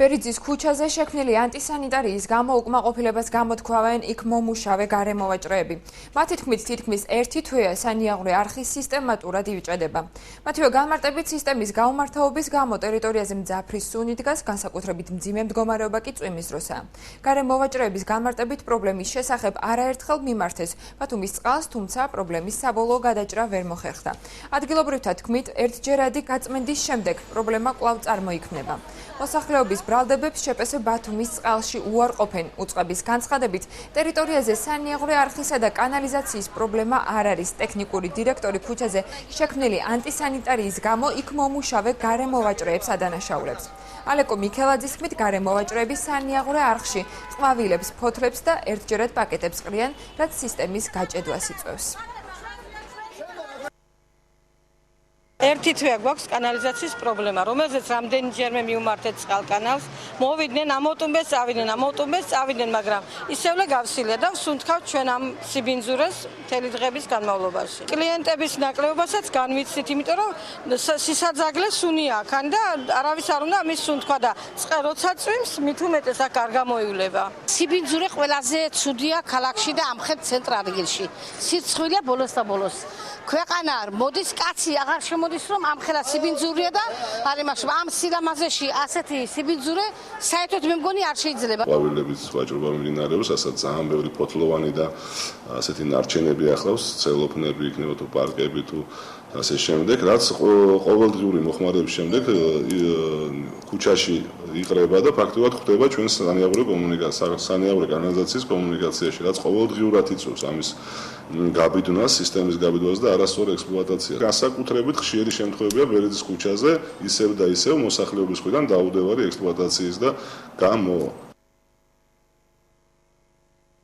ბერიძის ქუჩაზე შექმნილი ანტისანიტარიის გამო უკმაყოფილებას გამოთქვავენ იქ მომუშავე გარემოვაჭრეები. მათი თქმით, თითქმის ერთი თვეა სანიაღვრე არხი სისტემატურად ივიჭედება. მათივე განმარტებით სისტემის გაუმართავობის გამო ტერიტორიაზე მძაფრი სუნი დგას, განსაკუთრებით მძიმე მდგომარეობა კი წვიმის დროსაა. გარემოვაჭრეების განმარტებით პრობლემის შესახებ არაერთხელ მიმართეს ბათუმის წყალს, თუმცა პრობლემის საბოლოო გადაჭრა ვერ მოხერხდა. ადგილობრივთა თქმით, ერთჯერადი გაწმენდის შემდეგ პრობლემა კვლავ წარმოიქმნება. მოსახლეობის ბრალდებებს შეპეს ბათუმის წყალში უარყოფენ. უწყების განცხადებით, ტერიტორიაზე სანიაღვრე არხისა და კანალიზაციის პრობლემა არ არის. ტექნიკური დირექტორი ქუჩაზე შექმნილი ანტისანიტარიის გამო იქ მომუშავე გარემოვაჭრეებს ადანაშაულებს. ალეკო მიქელაძის თქმით, გარემოვაჭრეები სანიაღვრე არხში ყვავილებს, ფოთლებს და ერთჯერად პაკეტებს ყრიან, რაც სისტემის გაჭედვას იწვევს. ერთი თვეა გვაქვს კანალიზაციის პრობლემა, რომელზეც რამდენჯერმე მივმართეთ წყალკანალს, მოვიდნენ, ამოვტუმბეს, წავიდნენ, მაგრამ ისევლე გავსილია და ვსუნთქავთ ჩვენ ამ სიბინძურეს მთელი დღების განმავლობაში. კლიენტების ნაკლებობასაც განვიცდით, იმიტომ რომ სისაძაგლე სუნია აქან და არავის არ უნდა ამის სუნთქვა და როცა წვიმს, მით უმეტეს აქ არ გამოივლება. სიბინძურე ყველაზე ცუდია ქალაქში და ამხეთ ცენტრ ადგილში. სიცხვილეა ბოლოს და ბოლოს. ქვეყანა არ მოდის, კაცი აღარ შემოდის, რომ ამხელა სიბინძურია და არ იმაშობა. ამ სილამაზეში ასეთი სიბინძურე საერთოდ მე მგონი არ შეიძლება. ყვავილების ვაჭრობა მიმდინარეობს, ასაც ძალიან ბევრი ფოთლოვანი და ასეთი ნარჩენები ახლავს, ცელოფნები იქნება თუ პარკები თუ ასე შემდეგ, რაც ყოველდღიური მოხმარების შემდეგ ქუჩაში იყრება და ფაქტობრივად ხდება ჩვენ სანიაღვრე კანალიზაციის კომუნიკაციაში, რაც ყოველდღიურად იწვევს ამის გაბიდნას, სისტემის გაბიდვას და არასწორ ექსპლუატაციას. განსაკუთრებით ხშირი შემთხვევებია ბერიძის ქუჩაზე, ისევ და ისევ მოსახლეობის მხრიდან დაუდევარი ექსპლუატაციის და